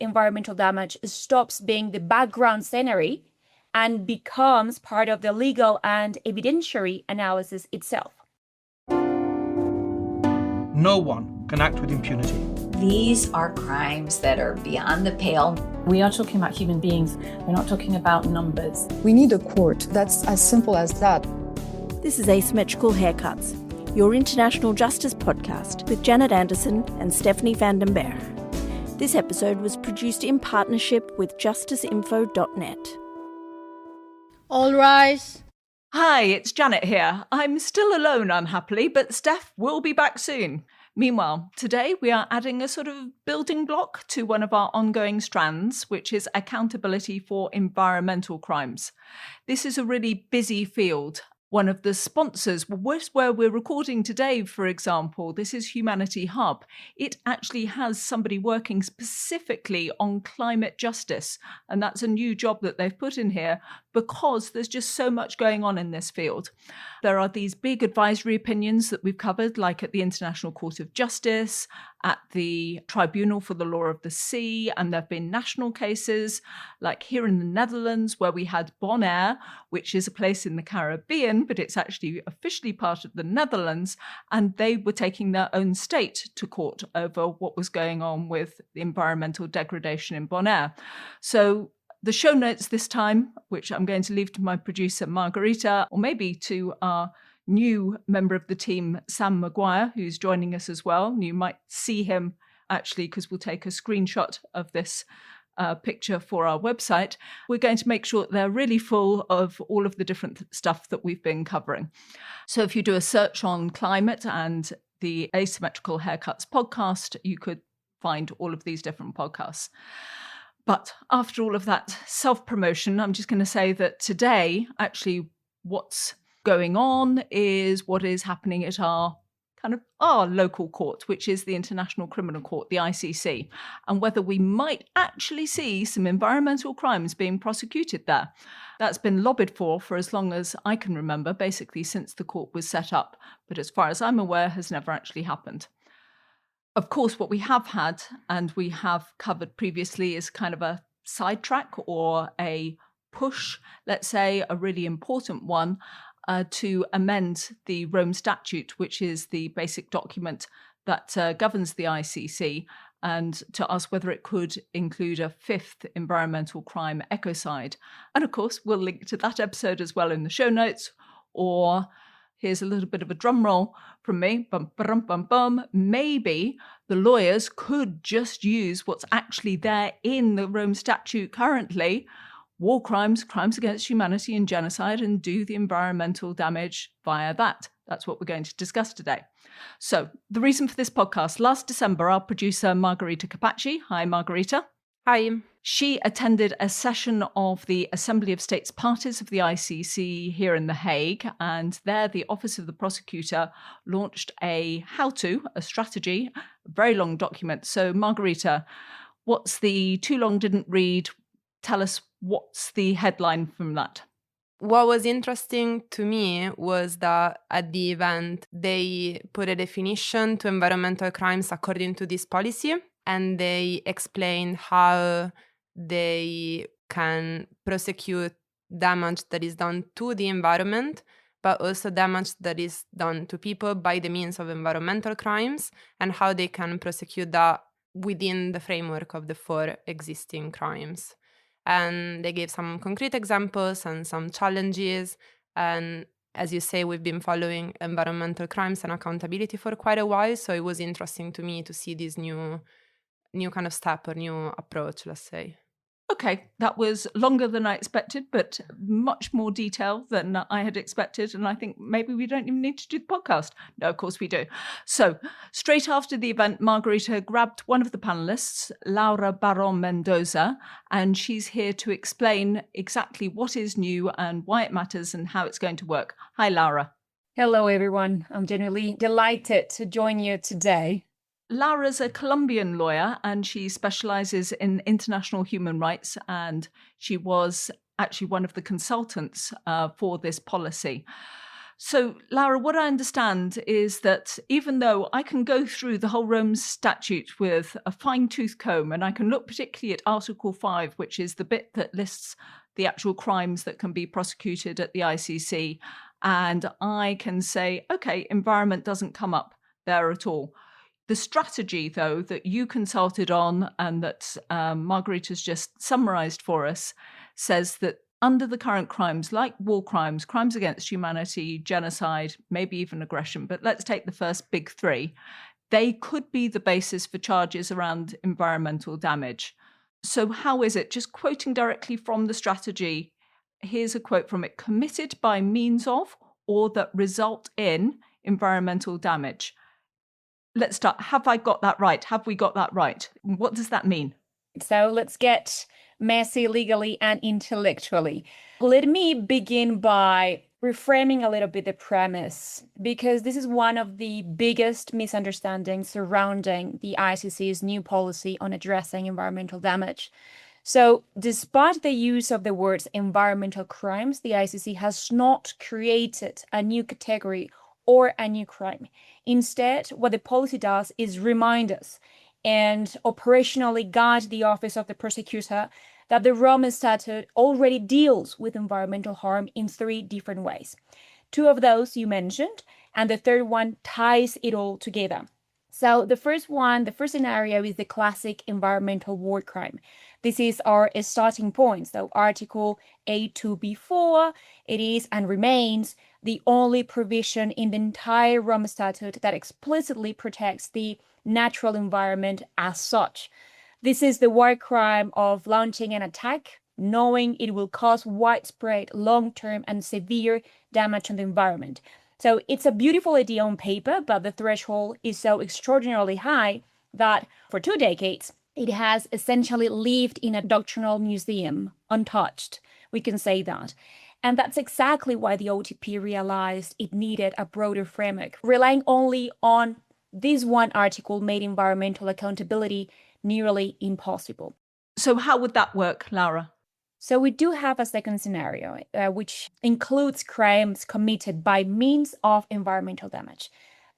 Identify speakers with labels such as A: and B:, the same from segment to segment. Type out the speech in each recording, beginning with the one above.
A: environmental damage stops being the background scenery and becomes part of the legal and evidentiary analysis itself.
B: No one can act with impunity.
C: These are crimes that are beyond the pale.
D: We are talking about human beings. We're not talking about numbers.
E: We need a court. That's as simple as that.
F: This is Asymmetrical Haircuts, your international justice podcast with Janet Anderson and Stephanie van den Berg. This episode was produced in partnership with justiceinfo.net.
G: All rise.
H: Hi, it's Janet here. I'm still alone, unhappily, but Steph will be back soon. Meanwhile, today we are adding a sort of building block to one of our ongoing strands, which is accountability for environmental crimes. This is a really busy field. One of the sponsors, where we're recording today, for example, this is Humanity Hub. It actually has somebody working specifically on climate justice. And that's a new job that they've put in here because there's just so much going on in this field. There are these big advisory opinions that we've covered, like at the International Court of Justice, at the Tribunal for the Law of the Sea, and there have been national cases, like here in the Netherlands, where we had Bonaire, which is a place in the Caribbean, but it's actually officially part of the Netherlands, and they were taking their own state to court over what was going on with the environmental degradation in Bonaire. So the show notes this time, which I'm going to leave to my producer, Margarita, or maybe to our new member of the team, Sam Maguire, who's joining us as well. And you might see him actually because we'll take a screenshot of this picture for our website. We're going to make sure that they're really full of all of the different stuff that we've been covering. So if you do a search on climate and the Asymmetrical Haircuts podcast, you could find all of these different podcasts. But after all of that self-promotion, I'm just going to say that today, actually, what's going on is what is happening at our local court, which is the International Criminal Court, the ICC, and whether we might actually see some environmental crimes being prosecuted there. That's been lobbied for as long as I can remember, basically since the court was set up, but as far as I'm aware, has never actually happened. Of course, what we have had, and we have covered previously, is kind of a sidetrack or a push, let's say, a really important one, to amend the Rome Statute, which is the basic document that governs the ICC, and to ask whether it could include a fifth environmental crime, ecocide. And of course, we'll link to that episode as well in the show notes, or here's a little bit of a drum roll from me. Bum, bum, bum, bum. Maybe the lawyers could just use what's actually there in the Rome Statute currently, war crimes, crimes against humanity and genocide, and do the environmental damage via that. That's what we're going to discuss today. So the reason for this podcast, last December, our producer, Margarita Capacci. Hi, Margarita.
G: Hi.
H: She attended a session of the Assembly of States Parties of the ICC here in The Hague, and there the Office of the Prosecutor launched a strategy, a very long document. So Margarita, what's the too long didn't read? Tell us what's the headline from that?
G: What was interesting to me was that at the event, they put a definition to environmental crimes according to this policy, and they explained how they can prosecute damage that is done to the environment, but also damage that is done to people by the means of environmental crimes, and how they can prosecute that within the framework of the four existing crimes. And they gave some concrete examples and some challenges. And as you say, we've been following environmental crimes and accountability for quite a while. So it was interesting to me to see this new kind of step or new approach, let's say.
H: Okay, that was longer than I expected, but much more detail than I had expected. And I think maybe we don't even need to do the podcast. No, of course we do. So straight after the event, Margarita grabbed one of the panelists, Laura Baron-Mendoza, and she's here to explain exactly what is new and why it matters and how it's going to work. Hi, Laura.
A: Hello, everyone. I'm genuinely delighted to join you today.
H: Laura's a Colombian lawyer and she specializes in international human rights, and she was actually one of the consultants for this policy. So, Laura, what I understand is that even though I can go through the whole Rome statute with a fine-tooth comb, and I can look particularly at Article 5, which is the bit that lists the actual crimes that can be prosecuted at the ICC, and I can say, okay, environment doesn't come up there at all. The strategy, though, that you consulted on and that Marguerite has just summarised for us says that under the current crimes, like war crimes, crimes against humanity, genocide, maybe even aggression, but let's take the first big three, they could be the basis for charges around environmental damage. So how is it, just quoting directly from the strategy, here's a quote from it, committed by means of or that result in environmental damage. Let's start. Have I got that right? Have we got that right? What does that mean?
A: So let's get messy legally and intellectually. Let me begin by reframing a little bit the premise, because this is one of the biggest misunderstandings surrounding the ICC's new policy on addressing environmental damage. So despite the use of the words environmental crimes, the ICC has not created a new category or a new crime. Instead, what the policy does is remind us and operationally guide the Office of the Prosecutor that the Rome Statute already deals with environmental harm in 3 different ways. 2 of those you mentioned, and the third one ties it all together. So the first scenario is the classic environmental war crime. This is our starting point. So Article A2B4, it is and remains the only provision in the entire Rome Statute that explicitly protects the natural environment as such. This is the war crime of launching an attack, knowing it will cause widespread, long-term, and severe damage on the environment. So it's a beautiful idea on paper, but the threshold is so extraordinarily high that for 2 decades, it has essentially lived in a doctrinal museum, untouched. We can say that. And that's exactly why the OTP realized it needed a broader framework. Relying only on this one article made environmental accountability nearly impossible.
H: So how would that work, Laura?
A: So we do have a second scenario, which includes crimes committed by means of environmental damage.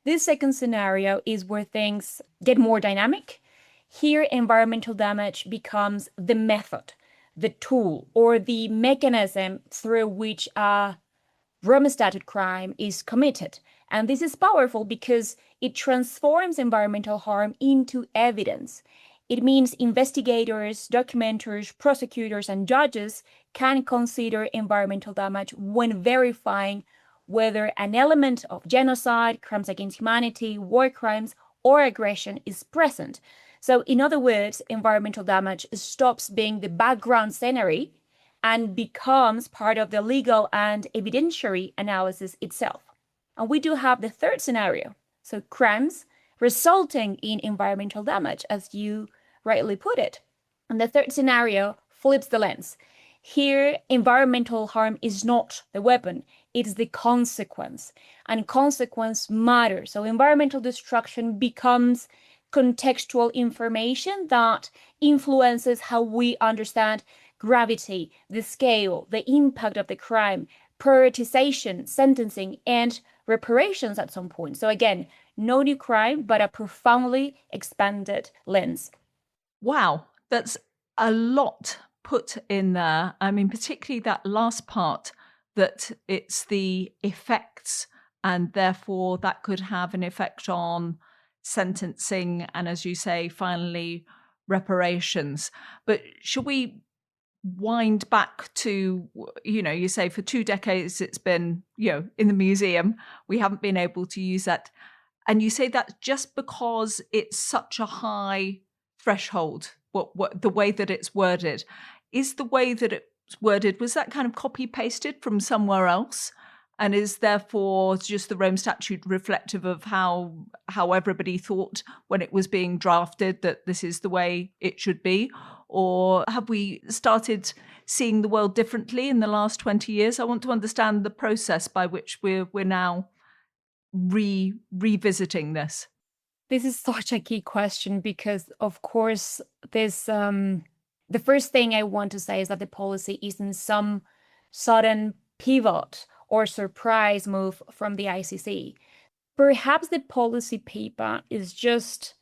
A: This second scenario is where things get more dynamic. Here, environmental damage becomes the method, the tool, or the mechanism through which a Rome Statute crime is committed. And this is powerful because it transforms environmental harm into evidence. It means investigators, documenters, prosecutors, and judges can consider environmental damage when verifying whether an element of genocide, crimes against humanity, war crimes, or aggression is present. So, in other words, environmental damage stops being the background scenery and becomes part of the legal and evidentiary analysis itself. And we do have the third scenario. So, crimes resulting in environmental damage, as you rightly put it. And the third scenario flips the lens. Here, environmental harm is not the weapon, it's the consequence. And consequence matters. So environmental destruction becomes contextual information that influences how we understand gravity, the scale, the impact of the crime, prioritization, sentencing, and reparations at some point. So again, no new crime, but a profoundly expanded lens.
H: Wow, that's a lot put in there. I mean, particularly that last part, that it's the effects, and therefore that could have an effect on sentencing and, as you say, finally reparations. But should we wind back to, you say for 2 decades it's been, in the museum, we haven't been able to use that. And you say that's just because it's such a high threshold, what the way that it's worded. Is the way that it's worded, was that kind of copy pasted from somewhere else? And is therefore just the Rome Statute reflective of how everybody thought when it was being drafted that this is the way it should be? Or have we started seeing the world differently in the last 20 years? I want to understand the process by which we're now revisiting this.
A: This is such a key question because, of course, this the first thing I want to say is that the policy isn't some sudden pivot or surprise move from the ICC. Perhaps the policy paper is just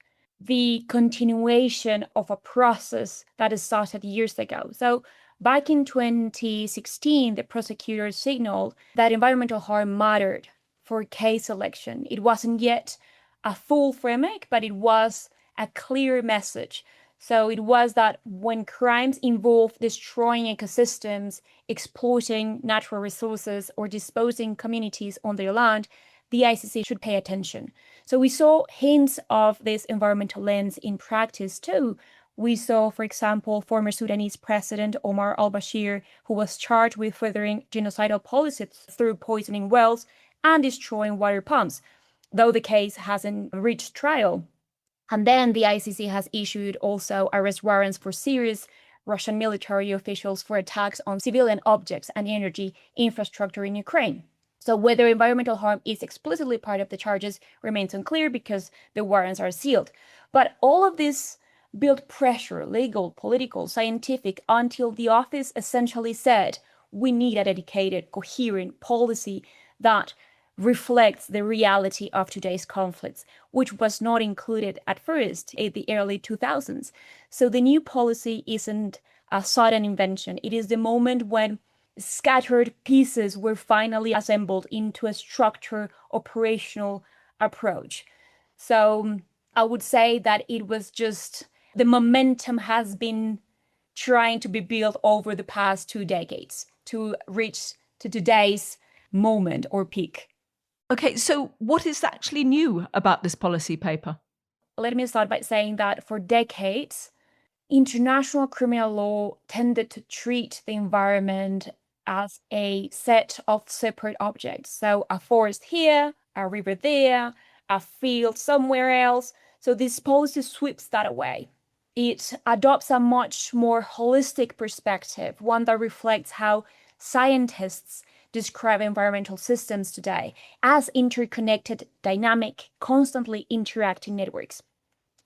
A: the continuation of a process that started years ago. So back in 2016, the prosecutors signaled that environmental harm mattered for case selection. It wasn't yet a full framework, but it was a clear message. So it was that when crimes involve destroying ecosystems, exploiting natural resources, or disposing communities on their land, the ICC should pay attention. So we saw hints of this environmental lens in practice too. We saw, for example, former Sudanese President Omar al-Bashir, who was charged with furthering genocidal policies through poisoning wells and destroying water pumps, though the case hasn't reached trial. And then the ICC has issued also arrest warrants for serious Russian military officials for attacks on civilian objects and energy infrastructure in Ukraine. So whether environmental harm is explicitly part of the charges remains unclear because the warrants are sealed. But all of this built pressure, legal, political, scientific, until the office essentially said, we need a dedicated, coherent policy that reflects the reality of today's conflicts, which was not included at first in the early 2000s. So the new policy isn't a sudden invention. It is the moment when scattered pieces were finally assembled into a structured operational approach. So I would say that it was just the momentum has been trying to be built over the past 2 decades to reach to today's moment or peak.
H: Okay, so what is actually new about this policy paper?
A: Let me start by saying that for decades, international criminal law tended to treat the environment as a set of separate objects. So a forest here, a river there, a field somewhere else. So this policy sweeps that away. It adopts a much more holistic perspective, one that reflects how scientists describe environmental systems today as interconnected, dynamic, constantly interacting networks.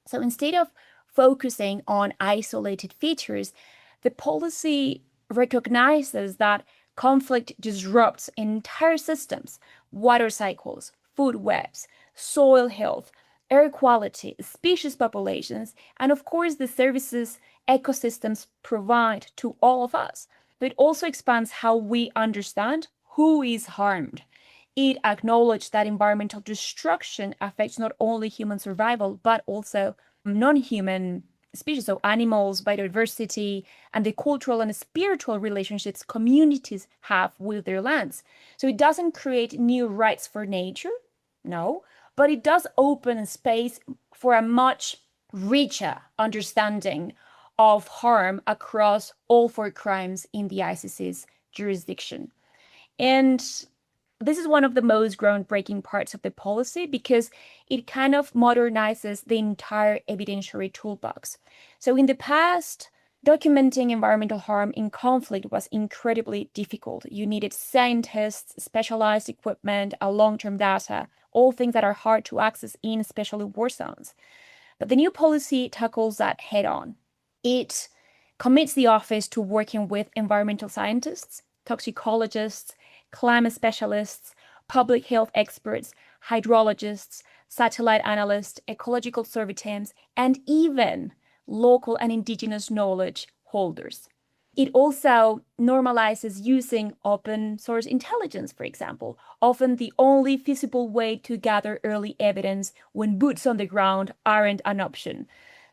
A: So instead of focusing on isolated features, the policy recognizes that conflict disrupts entire systems, water cycles, food webs, soil health, air quality, species populations, and of course the services ecosystems provide to all of us. But it also expands how we understand who is harmed. It acknowledged that environmental destruction affects not only human survival, but also non-human species, so animals, biodiversity, and the cultural and spiritual relationships communities have with their lands. So it doesn't create new rights for nature, no, but it does open space for a much richer understanding of harm across all 4 crimes in the ICC's jurisdiction. And this is one of the most groundbreaking parts of the policy because it kind of modernizes the entire evidentiary toolbox. So in the past, documenting environmental harm in conflict was incredibly difficult. You needed scientists, specialized equipment, a long-term data, all things that are hard to access in especially war zones. But the new policy tackles that head on. It commits the office to working with environmental scientists, toxicologists, climate specialists, public health experts, hydrologists, satellite analysts, ecological survey teams, and even local and indigenous knowledge holders. It also normalizes using open source intelligence, for example, often the only feasible way to gather early evidence when boots on the ground aren't an option.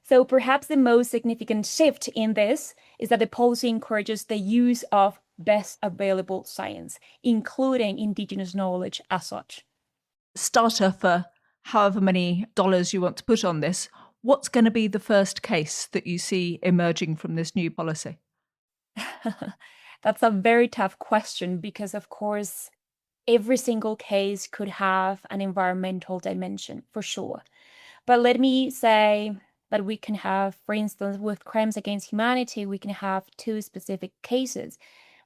A: So perhaps the most significant shift in this is that the policy encourages the use of best available science, including indigenous knowledge as such.
H: Starter for however many dollars you want to put on this, what's going to be the first case that you see emerging from this new policy?
A: That's a very tough question because, of course, every single case could have an environmental dimension for sure. But let me say that we can have, for instance, with crimes against humanity, we can have 2 specific cases.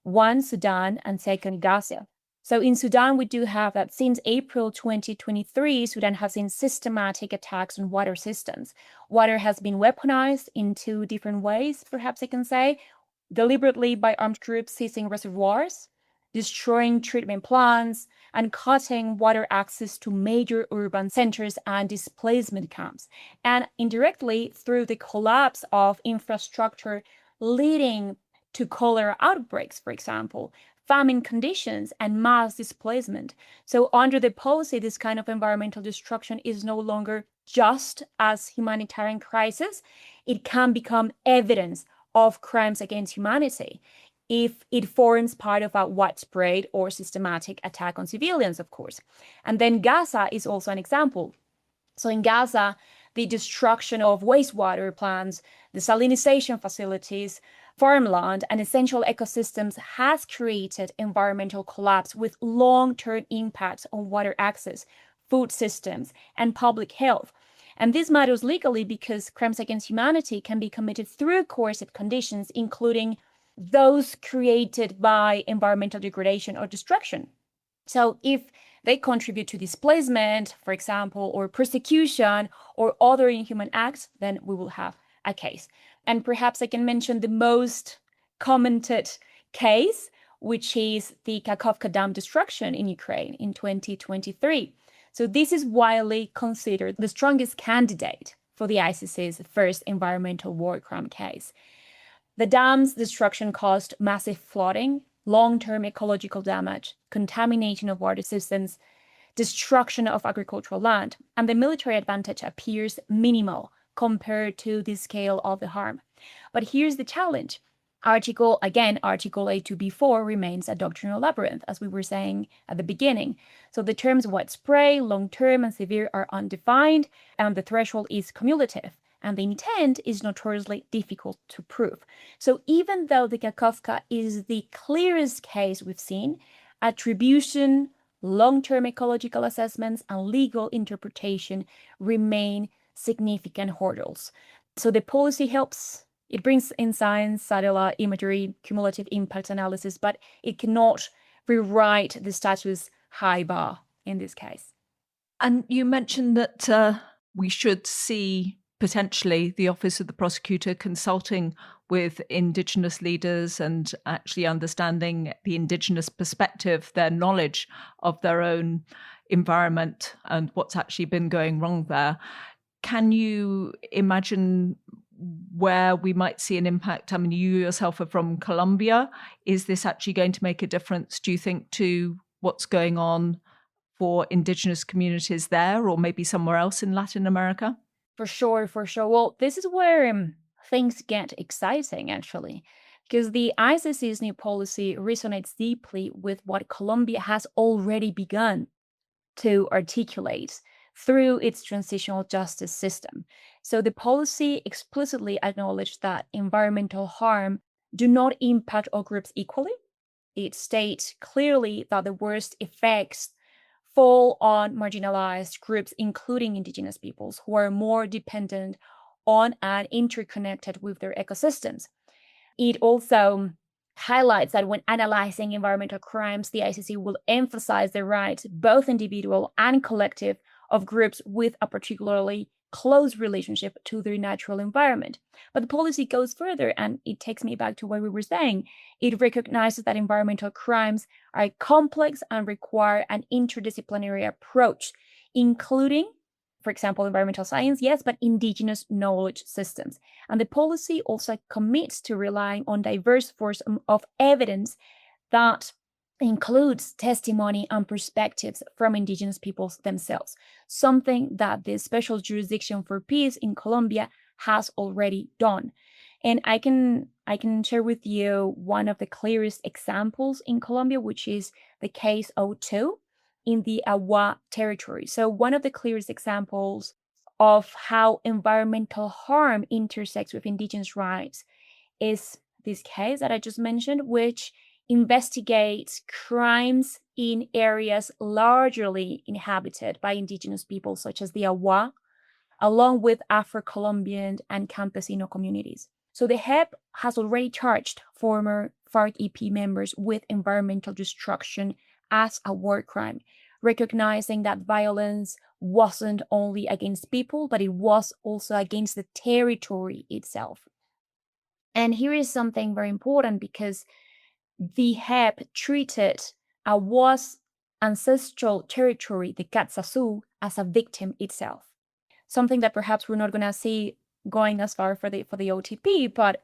A: One, Sudan, and second, Gaza. So in Sudan, we do have that since April 2023, Sudan has seen systematic attacks on water systems. Water has been weaponized in 2 different ways, perhaps I can say, deliberately by armed groups seizing reservoirs, destroying treatment plants, and cutting water access to major urban centers and displacement camps, and indirectly through the collapse of infrastructure leading to cholera outbreaks, for example, famine conditions, and mass displacement. So under the policy, this kind of environmental destruction is no longer just as humanitarian crisis. It can become evidence of crimes against humanity if it forms part of a widespread or systematic attack on civilians, of course. And then Gaza is also an example. So in Gaza, the destruction of wastewater plants, desalination facilities, farmland, and essential ecosystems has created environmental collapse with long-term impacts on water access, food systems, and public health. And this matters legally because crimes against humanity can be committed through coercive conditions, including those created by environmental degradation or destruction. So if they contribute to displacement, for example, or persecution or other inhuman acts, then we will have a case. And perhaps I can mention the most commented case, which is the Kakhovka Dam destruction in Ukraine in 2023. So this is widely considered the strongest candidate for the ICC's first environmental war crime case. The dam's destruction caused massive flooding, long-term ecological damage, contamination of water systems, destruction of agricultural land, and the military advantage appears minimal compared to the scale of the harm. But here's the challenge. Article 82b4 remains a doctrinal labyrinth, as we were saying at the beginning. So the terms widespread, long-term, and severe are undefined, and the threshold is cumulative, and the intent is notoriously difficult to prove. So even though the Kakhovka is the clearest case we've seen, attribution, long-term ecological assessments, and legal interpretation remain significant hurdles. So the policy helps. It brings in science, satellite imagery, cumulative impact analysis, but it cannot rewrite the status high bar in this case.
H: And you mentioned that we should see potentially the Office of the Prosecutor consulting with Indigenous leaders and actually understanding the Indigenous perspective, their knowledge of their own environment and what's actually been going wrong there. Can you imagine where we might see an impact? I mean, you yourself are from Colombia. Is this actually going to make a difference, do you think, to what's going on for Indigenous communities there or maybe somewhere else in Latin America?
A: For sure. Well, this is where things get exciting, actually, because the ICC's new policy resonates deeply with what Colombia has already begun to articulate through its transitional justice system. So the policy explicitly acknowledged that environmental harm do not impact all groups equally. It states clearly that the worst effects fall on marginalized groups, including Indigenous peoples, who are more dependent on and interconnected with their ecosystems. It also highlights that when analyzing environmental crimes, the ICC will emphasize the rights, both individual and collective, of groups with a particularly close relationship to their natural environment. But the policy goes further, and it takes me back to what we were saying. It recognizes that environmental crimes are complex and require an interdisciplinary approach, including, for example, environmental science, yes, but Indigenous knowledge systems. And the policy also commits to relying on diverse forms of evidence that includes testimony and perspectives from Indigenous peoples themselves, something that the Special Jurisdiction for Peace in Colombia has already done. And I can share with you one of the clearest examples in Colombia, which is the case 02 in the Agua territory. So one of the clearest examples of how environmental harm intersects with Indigenous rights is this case that I just mentioned, which investigates crimes in areas largely inhabited by Indigenous people, such as the Agua, along with Afro-Colombian and Campesino communities. So the JEP has already charged former FARC-EP members with environmental destruction as a war crime, recognizing that violence wasn't only against people, but it was also against the territory itself. And here is something very important, because the Hep treated was ancestral territory, the Katsasu, as a victim itself. Something that perhaps we're not going to see going as far for the OTP, but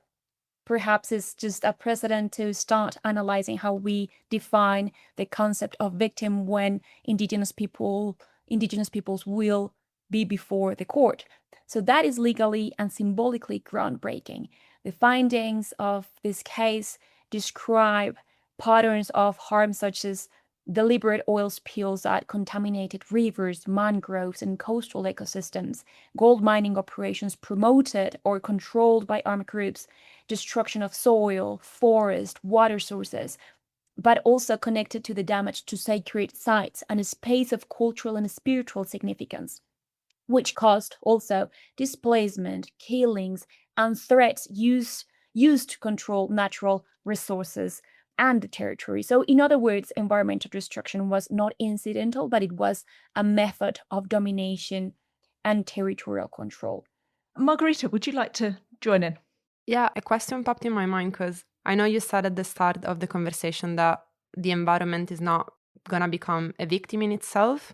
A: perhaps it's just a precedent to start analyzing how we define the concept of victim when indigenous peoples will be before the court. So that is legally and symbolically groundbreaking. The findings of this case describe patterns of harm such as deliberate oil spills that contaminated rivers, mangroves, and coastal ecosystems, gold mining operations promoted or controlled by armed groups, destruction of soil, forest, water sources, but also connected to the damage to sacred sites and a space of cultural and spiritual significance, which caused also displacement, killings, and threats used to control natural resources and the territory. So in other words, environmental destruction was not incidental, but it was a method of domination and territorial control.
H: Margarita, would you like to join in?
G: Yeah, a question popped in my mind because I know you said at the start of the conversation that the environment is not going to become a victim in itself.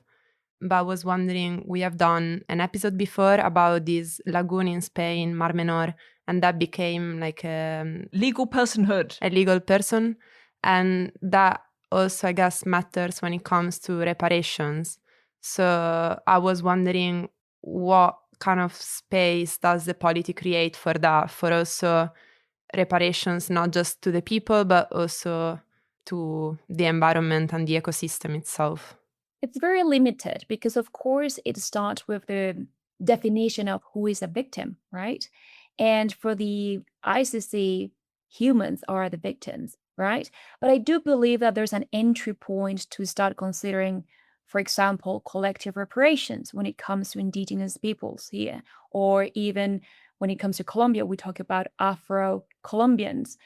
G: But I was wondering, we have done an episode before about this lagoon in Spain, Mar Menor, and that became like a
H: legal personhood.
G: A legal person. And that also, I guess, matters when it comes to reparations. So I was wondering, what kind of space does the polity create for that, for also reparations, not just to the people, but also to the environment and the ecosystem itself?
A: It's very limited because, of course, it starts with the definition of who is a victim, right? And for the ICC, humans are the victims, right? But I do believe that there's an entry point to start considering, for example, collective reparations when it comes to indigenous peoples here, or even when it comes to Colombia, we talk about Afro-Colombians.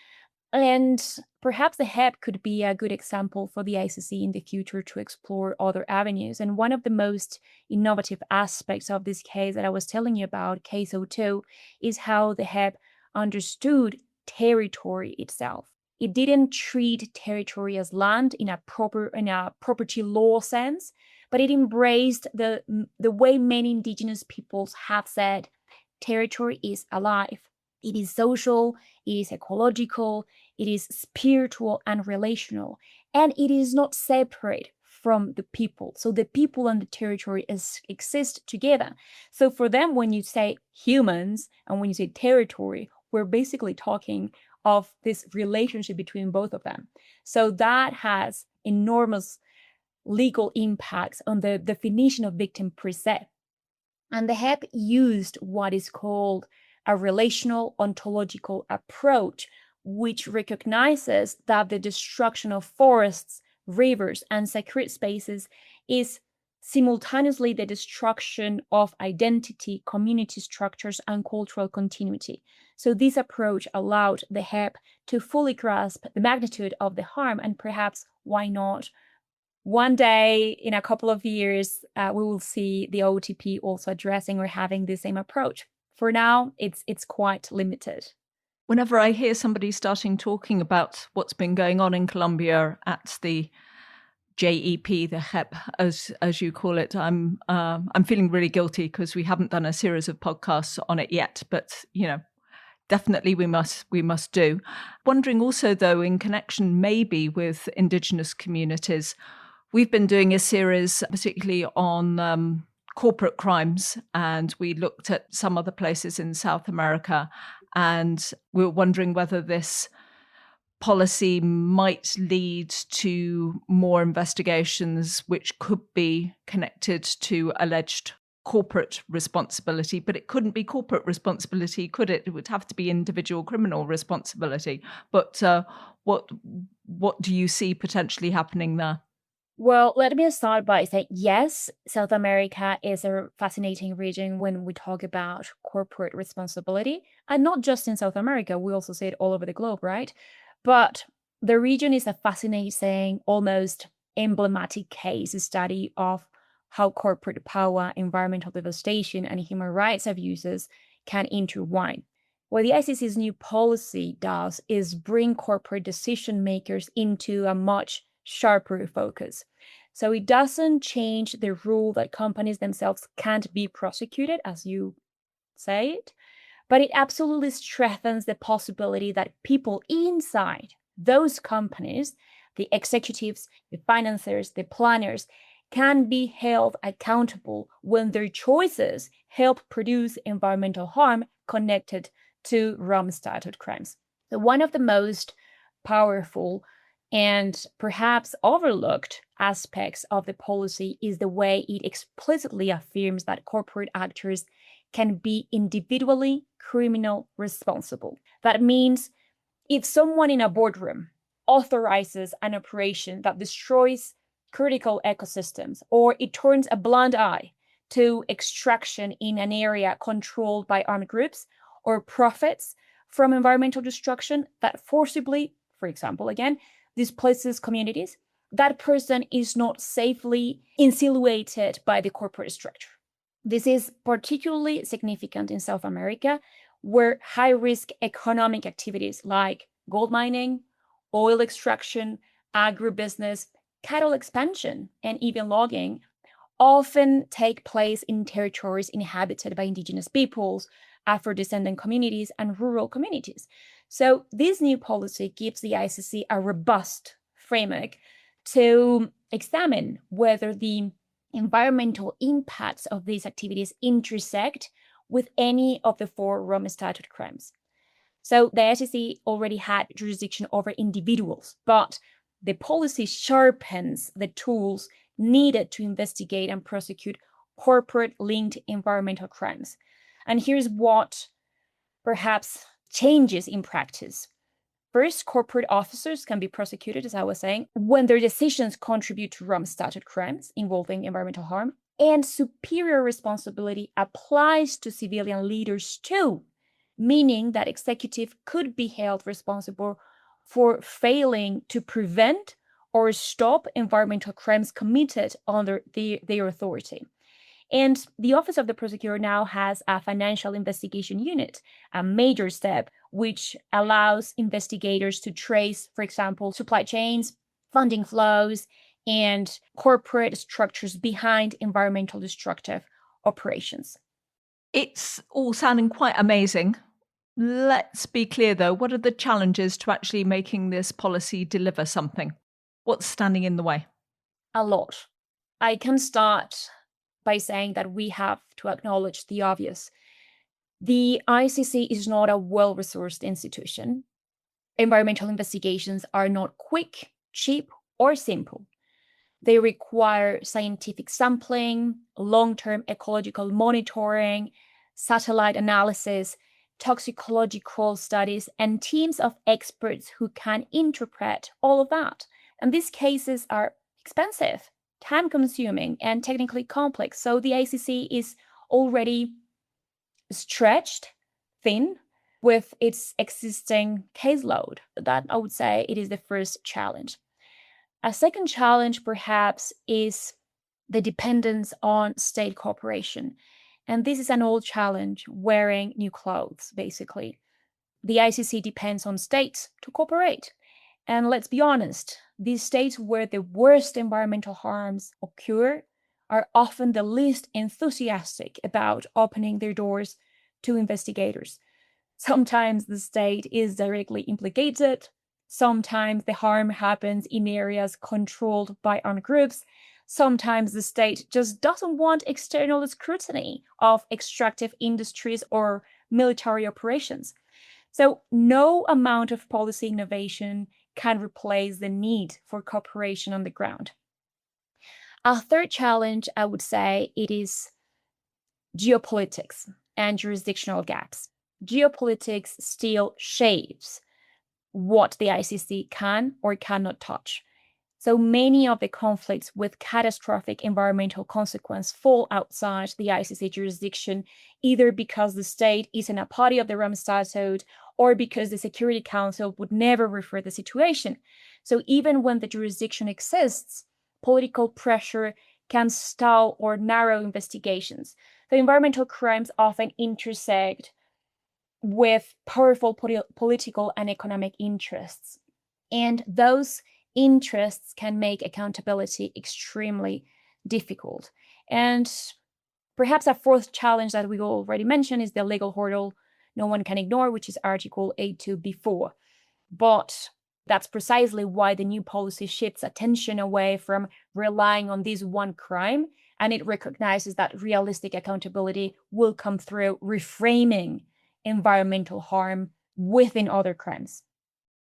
A: And perhaps the HEP could be a good example for the ICC in the future to explore other avenues. And one of the most innovative aspects of this case that I was telling you about, case 02, is how the HEP understood territory itself. It didn't treat territory as land in a property law sense, but it embraced the way many indigenous peoples have said territory is alive. It is social, it is ecological, it is spiritual and relational, and it is not separate from the people. So the people and the territory exist together. So for them, when you say humans and when you say territory, we're basically talking of this relationship between both of them. So that has enormous legal impacts on the definition of victim per se. And the HEP used what is called a relational ontological approach, which recognizes that the destruction of forests, rivers, and sacred spaces is simultaneously the destruction of identity, community structures, and cultural continuity. So this approach allowed the HEP to fully grasp the magnitude of the harm, and perhaps, why not, one day in a couple of years, we will see the OTP also addressing or having the same approach. For now, it's quite limited.
H: Whenever I hear somebody starting talking about what's been going on in Colombia at the JEP, the HEP, as you call it, I'm feeling really guilty because we haven't done a series of podcasts on it yet. But definitely we must do. Wondering also, though, in connection maybe with Indigenous communities, we've been doing a series particularly on corporate crimes, and we looked at some other places in South America, and we were wondering whether this policy might lead to more investigations which could be connected to alleged corporate responsibility. But it couldn't be corporate responsibility, could it? It would have to be individual criminal responsibility. But what do you see potentially happening there?
A: Well, let me start by saying, yes, South America is a fascinating region when we talk about corporate responsibility. And not just in South America, we also see it all over the globe, right? But the region is a fascinating, almost emblematic case study of how corporate power, environmental devastation, and human rights abuses can intertwine. What the ICC's new policy does is bring corporate decision makers into a much sharper focus. So it doesn't change the rule that companies themselves can't be prosecuted, as you say it, but it absolutely strengthens the possibility that people inside those companies, the executives, the financiers, the planners, can be held accountable when their choices help produce environmental harm connected to Rome Statute crimes. So one of the most powerful and perhaps overlooked aspects of the policy is the way it explicitly affirms that corporate actors can be individually criminal responsible. That means if someone in a boardroom authorizes an operation that destroys critical ecosystems, or it turns a blind eye to extraction in an area controlled by armed groups, or profits from environmental destruction that forcibly, for example, again, displaces communities, that person is not safely insulated by the corporate structure. This is particularly significant in South America, where high-risk economic activities like gold mining, oil extraction, agribusiness, cattle expansion, and even logging often take place in territories inhabited by indigenous peoples, Afro-descendant communities, and rural communities. So this new policy gives the ICC a robust framework to examine whether the environmental impacts of these activities intersect with any of the 4 Rome Statute crimes. So the ICC already had jurisdiction over individuals, but the policy sharpens the tools needed to investigate and prosecute corporate-linked environmental crimes. And here's what perhaps changes in practice. First, corporate officers can be prosecuted, as I was saying, when their decisions contribute to Rome Statute crimes involving environmental harm, and superior responsibility applies to civilian leaders too, meaning that executive could be held responsible for failing to prevent or stop environmental crimes committed under their authority. And the Office of the Prosecutor now has a financial investigation unit, a major step which allows investigators to trace, for example, supply chains, funding flows, and corporate structures behind environmental destructive operations.
H: It's all sounding quite amazing. Let's be clear, though. What are the challenges to actually making this policy deliver something? What's standing in the way?
A: A lot. I can start by saying that we have to acknowledge the obvious. The ICC is not a well-resourced institution. Environmental investigations are not quick, cheap, or simple. They require scientific sampling, long-term ecological monitoring, satellite analysis, toxicological studies, and teams of experts who can interpret all of that. And these cases are expensive, time-consuming, and technically complex. So the ICC is already stretched thin with its existing caseload. That, I would say, it is the first challenge. A second challenge, perhaps, is the dependence on state cooperation. And this is an old challenge, wearing new clothes, basically. The ICC depends on states to cooperate. And let's be honest, these states where the worst environmental harms occur are often the least enthusiastic about opening their doors to investigators. Sometimes the state is directly implicated. Sometimes the harm happens in areas controlled by armed groups. Sometimes the state just doesn't want external scrutiny of extractive industries or military operations. So no amount of policy innovation can replace the need for cooperation on the ground. A third challenge, I would say, it is geopolitics and jurisdictional gaps. Geopolitics still shapes what the ICC can or cannot touch. So many of the conflicts with catastrophic environmental consequence fall outside the ICC jurisdiction, either because the state isn't a party of the Rome Statute or because the Security Council would never refer the situation. So even when the jurisdiction exists, political pressure can stall or narrow investigations. The environmental crimes often intersect with powerful political and economic interests. And those interests can make accountability extremely difficult. And perhaps a fourth challenge that we already mentioned is the legal hurdle no one can ignore, which is Article 82b4. But that's precisely why the new policy shifts attention away from relying on this one crime, and it recognizes that realistic accountability will come through reframing environmental harm within other crimes.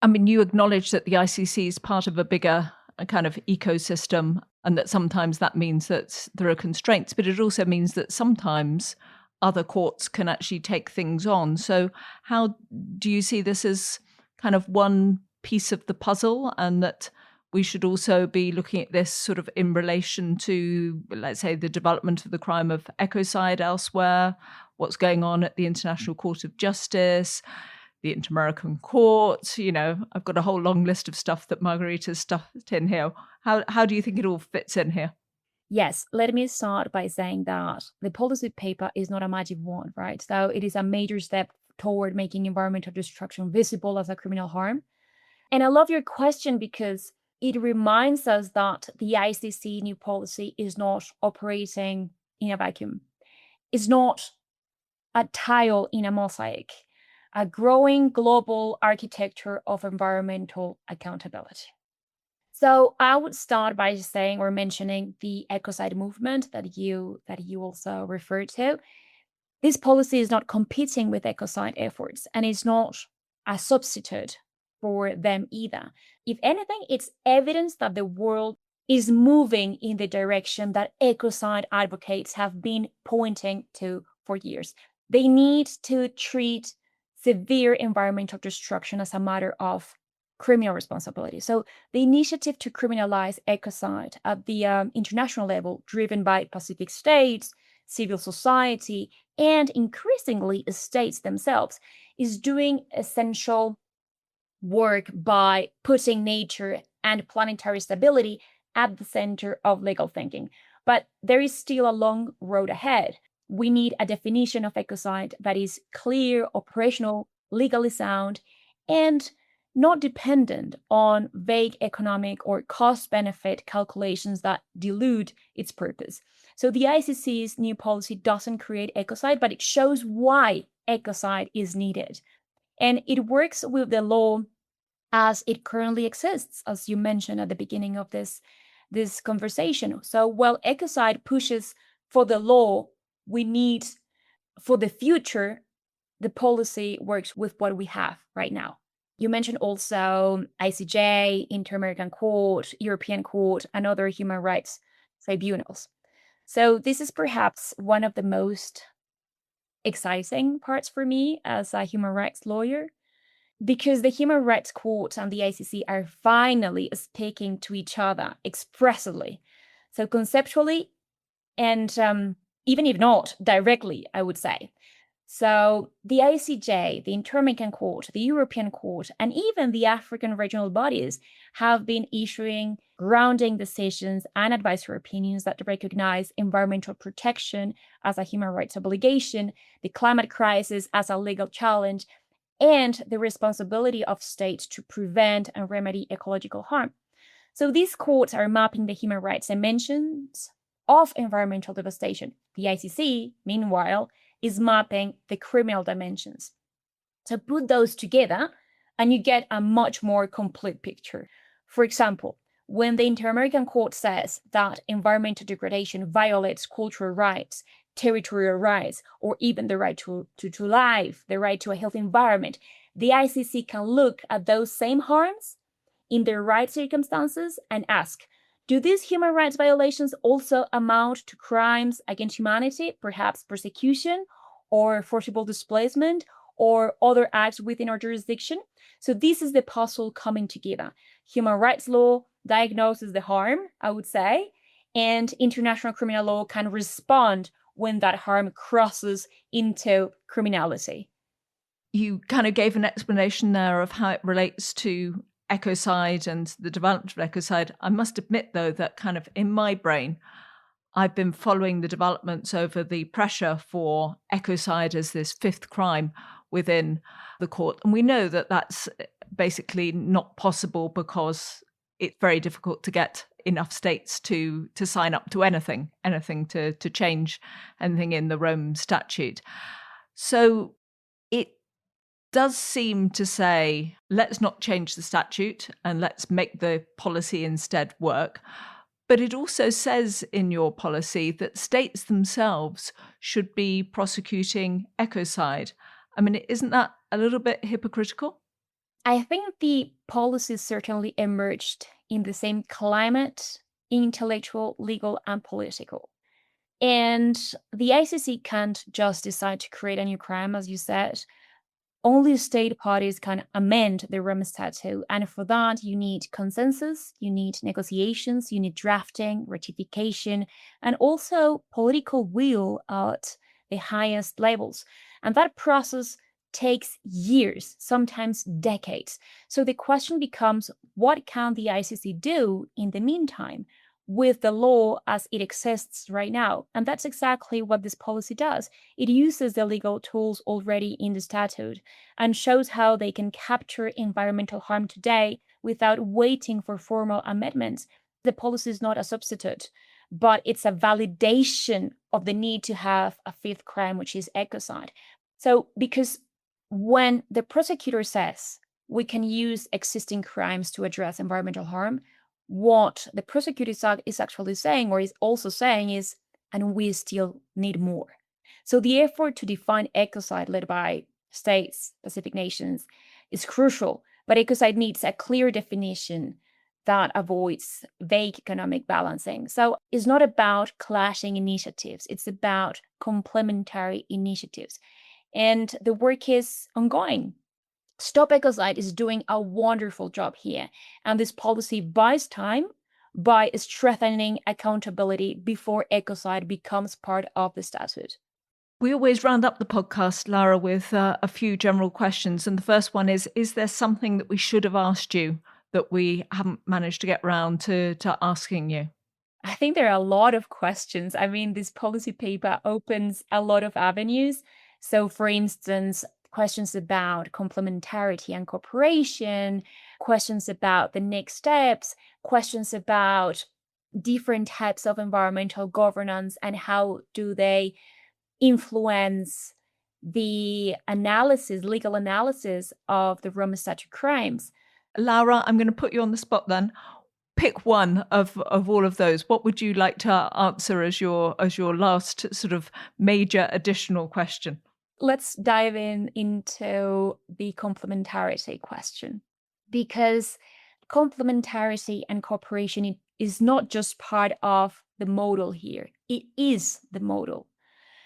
H: I mean, you acknowledge that the ICC is part of a bigger kind of ecosystem, and that sometimes that means that there are constraints, but it also means that sometimes other courts can actually take things on. So how do you see this as kind of one piece of the puzzle, and that we should also be looking at this sort of in relation to, let's say, the development of the crime of ecocide elsewhere, what's going on at the International Court of Justice, the Inter-American Court? You know, I've got a whole long list of stuff that Margarita's stuffed in here. How do you think it all fits in here?
A: Yes, let me start by saying that the policy paper is not a magic wand, right? So it is a major step toward making environmental destruction visible as a criminal harm. And I love your question because it reminds us that the ICC new policy is not operating in a vacuum. It's not a tile in a mosaic, a growing global architecture of environmental accountability. So I would start by saying or mentioning the ecocide movement that you also referred to. This policy is not competing with ecocide efforts, and it's not a substitute for them either. If anything, it's evidence that the world is moving in the direction that ecocide advocates have been pointing to for years. They need to treat severe environmental destruction as a matter of criminal responsibility. So the initiative to criminalize ecocide at the international level, driven by Pacific states, civil society, and increasingly states themselves, is doing essential work by putting nature and planetary stability at the center of legal thinking. But there is still a long road ahead. We need a definition of ecocide that is clear, operational, legally sound, and not dependent on vague economic or cost-benefit calculations that dilute its purpose. So the ICC's new policy doesn't create ecocide, but it shows why ecocide is needed. And it works with the law as it currently exists, as you mentioned at the beginning of this conversation. So while ecocide pushes for the law we need for the future, the policy works with what we have right now. You mentioned also ICJ, Inter-American Court, European Court, and other human rights tribunals. So this is perhaps one of the most exciting parts for me as a human rights lawyer, because the Human Rights Court and the ICC are finally speaking to each other expressly. So conceptually, and even if not directly, I would say. So the ICJ, the Inter-American Court, the European Court, and even the African regional bodies have been issuing grounding decisions and advisory opinions that recognize environmental protection as a human rights obligation, the climate crisis as a legal challenge, and the responsibility of states to prevent and remedy ecological harm. So these courts are mapping the human rights dimensions of environmental devastation. The ICC, meanwhile, is mapping the criminal dimensions. So put those together and you get a much more complete picture. For example, when the Inter-American Court says that environmental degradation violates cultural rights, territorial rights, or even the right to life, the right to a healthy environment, the ICC can look at those same harms in the right circumstances and ask, do these human rights violations also amount to crimes against humanity, perhaps persecution or forcible displacement or other acts within our jurisdiction? So this is the puzzle coming together. Human rights law diagnoses the harm, I would say, and international criminal law can respond when that harm crosses into criminality.
H: You kind of gave an explanation there of how it relates to ecocide and the development of ecocide. I must admit, though, that kind of in my brain, I've been following the developments over the pressure for ecocide as this fifth crime, within the court. And we know that that's basically not possible because it's very difficult to get enough states to sign up to anything to change anything in the Rome Statute. So it does seem to say, let's not change the statute and let's make the policy instead work. But it also says in your policy that states themselves should be prosecuting ecocide. I mean, isn't that a little bit hypocritical?
A: I think the policy certainly emerged in the same climate, intellectual, legal, and political. And the ICC can't just decide to create a new crime, as you said. Only state parties can amend the Rome Statute. And for that, you need consensus, you need negotiations, you need drafting, ratification, and also political will at the highest levels. And that process takes years, sometimes decades. So the question becomes, what can the ICC do in the meantime with the law as it exists right now? And that's exactly what this policy does. It uses the legal tools already in the statute and shows how they can capture environmental harm today without waiting for formal amendments. The policy is not a substitute, but it's a validation of the need to have a fifth crime, which is ecocide. So because when the prosecutor says we can use existing crimes to address environmental harm, what the prosecutor is actually saying, or is also saying, is, and we still need more. So the effort to define ecocide led by states, Pacific nations, is crucial, but ecocide needs a clear definition that avoids vague economic balancing. So it's not about clashing initiatives, it's about complementary initiatives. And the work is ongoing. Stop Ecocide is doing a wonderful job here. And this policy buys time by strengthening accountability before ecocide becomes part of the statute.
H: We always round up the podcast, Lara, with a few general questions. And the first one is there something that we should have asked you that we haven't managed to get around to asking you?
A: I think there are a lot of questions. I mean, this policy paper opens a lot of avenues. So, for instance, questions about complementarity and cooperation, questions about the next steps, questions about different types of environmental governance and how do they influence the analysis, legal analysis of the Rome Statute crimes.
H: Lara, I'm going to put you on the spot then. Pick one of all of those. What would you like to answer as your last sort of major additional question?
A: Let's dive into the complementarity question, because complementarity and cooperation is not just part of the model here. It is the model.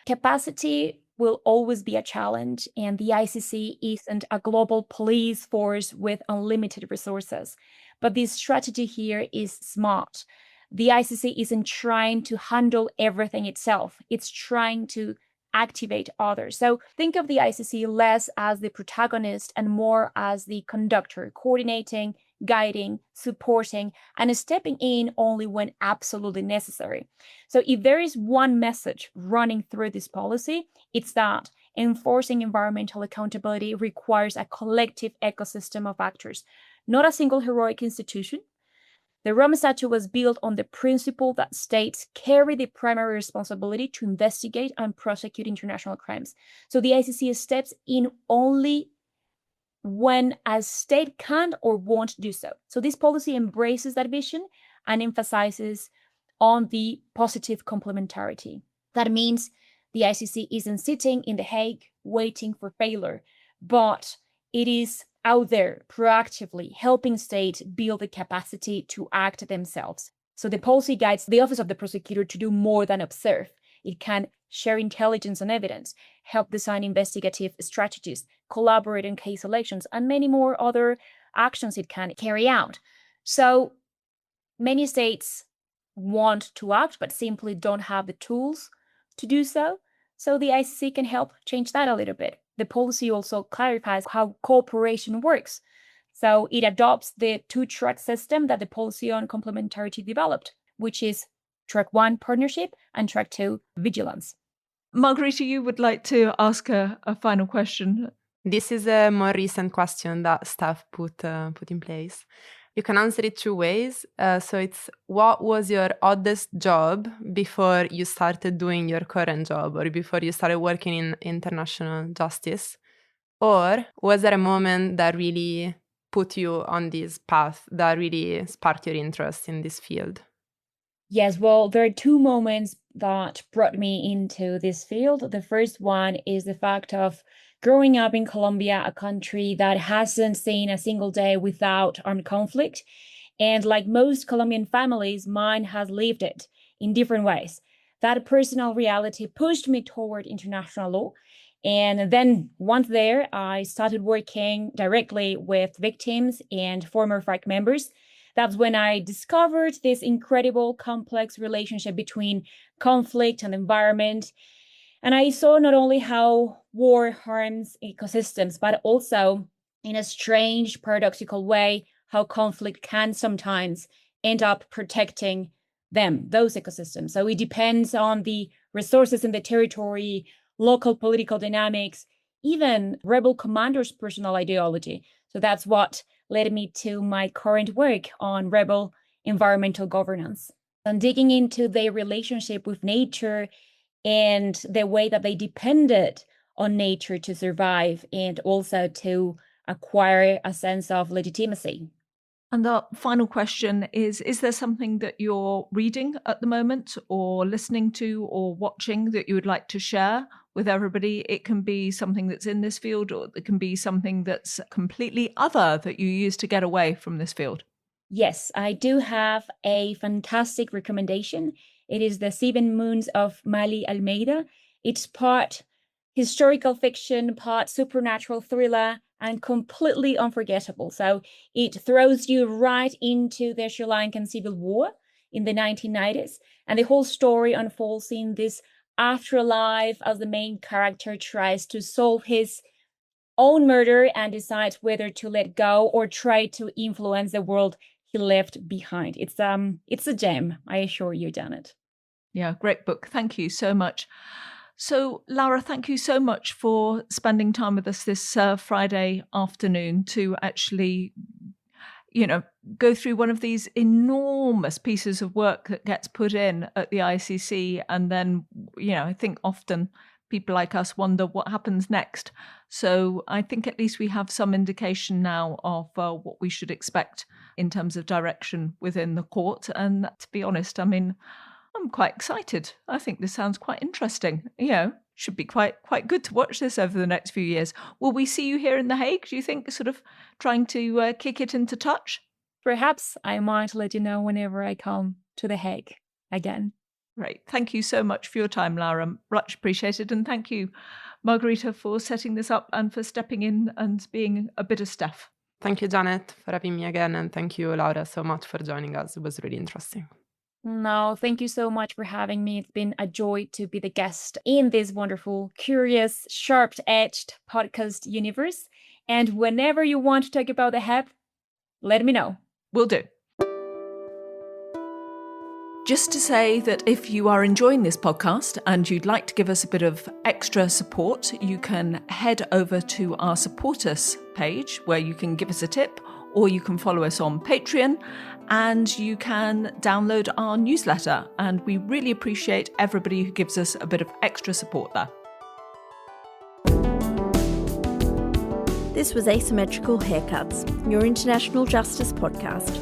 A: Capacity will always be a challenge, and the ICC isn't a global police force with unlimited resources. But this strategy here is smart. The ICC isn't trying to handle everything itself. It's trying to activate others. So think of the ICC less as the protagonist and more as the conductor, coordinating, guiding, supporting, and stepping in only when absolutely necessary. So if there is one message running through this policy, it's that enforcing environmental accountability requires a collective ecosystem of actors, not a single heroic institution. The Rome Statute was built on the principle that states carry the primary responsibility to investigate and prosecute international crimes. So the ICC steps in only when a state can or won't do so. So this policy embraces that vision and emphasizes on the positive complementarity. That means the ICC isn't sitting in The Hague waiting for failure, but it is out there proactively helping states build the capacity to act themselves. So the policy guides the Office of the Prosecutor to do more than observe. It can share intelligence and evidence, help design investigative strategies, collaborate in case selections, and many more other actions it can carry out. So many states want to act, but simply don't have the tools to do so. So the ICC can help change that a little bit. The policy also clarifies how cooperation works. So it adopts the two-track system that the policy on complementarity developed, which is track 1, partnership, and track 2, vigilance.
H: Margherita, you would like to ask a final question?
G: This is a more recent question that Steph put in place. You can answer it two ways. So it's, what was your oddest job before you started doing your current job or before you started working in international justice? Or was there a moment that really put you on this path, that really sparked your interest in this field?
A: Yes, well, there are two moments that brought me into this field. The first one is the fact of growing up in Colombia, a country that hasn't seen a single day without armed conflict. And like most Colombian families, mine has lived it in different ways. That personal reality pushed me toward international law. And then once there, I started working directly with victims and former FARC members. That's when I discovered this incredible complex relationship between conflict and environment. And I saw not only how war harms ecosystems, but also in a strange, paradoxical way, how conflict can sometimes end up protecting them, those ecosystems. So it depends on the resources in the territory, local political dynamics, even rebel commanders' personal ideology. So that's what led me to my current work on rebel environmental governance. And digging into their relationship with nature and the way that they depended on nature to survive and also to acquire a sense of legitimacy.
H: And the final question is there something that you're reading at the moment or listening to or watching that you would like to share with everybody? It can be something that's in this field, or it can be something that's completely other that you use to get away from this field.
A: Yes, I do have a fantastic recommendation. It is The 7 Moons of Mali Almeida. It's part historical fiction, part supernatural thriller, and completely unforgettable. So it throws you right into the Sri Lankan Civil War in the 1990s. And the whole story unfolds in this afterlife as the main character tries to solve his own murder and decides whether to let go or try to influence the world he left behind. It's a gem, I assure you, Janet.
H: Yeah, great book. Thank you so much. So, Laura, thank you so much for spending time with us this Friday afternoon to actually, go through one of these enormous pieces of work that gets put in at the ICC. And then, I think often people like us wonder what happens next. So I think at least we have some indication now of what we should expect in terms of direction within the court. And to be honest, I'm quite excited. I think this sounds quite interesting. Should be quite good to watch this over the next few years. Will we see you here in The Hague, do you think, sort of trying to kick it into touch?
A: Perhaps I might let you know whenever I come to The Hague again.
H: Great. Thank you so much for your time, Laura. Much appreciated. And thank you, Margarita, for setting this up and for stepping in and being a bit of Steph.
G: Thank you, Janet, for having me again. And thank you, Laura, so much for joining us. It was really interesting.
A: No, thank you so much for having me. It's been a joy to be the guest in this wonderful, curious, sharp-edged podcast universe. And whenever you want to talk about the HEP, let me know.
H: Will do. Just to say that if you are enjoying this podcast and you'd like to give us a bit of extra support, you can head over to our Support Us page where you can give us a tip, or you can follow us on Patreon and you can download our newsletter. And we really appreciate everybody who gives us a bit of extra support there.
F: This was Asymmetrical Haircuts, your international justice podcast.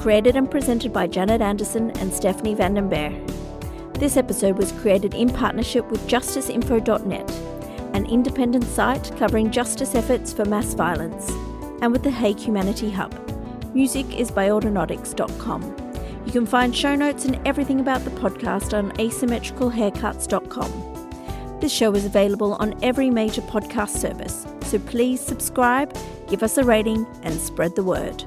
F: Created and presented by Janet Anderson and Stephanie Vandenberg. This episode was created in partnership with justiceinfo.net, an independent site covering justice efforts for mass violence, and with the Hague Humanity Hub. Music is by autonautics.com. You can find show notes and everything about the podcast on asymmetricalhaircuts.com. This show is available on every major podcast service, so please subscribe, give us a rating, and spread the word.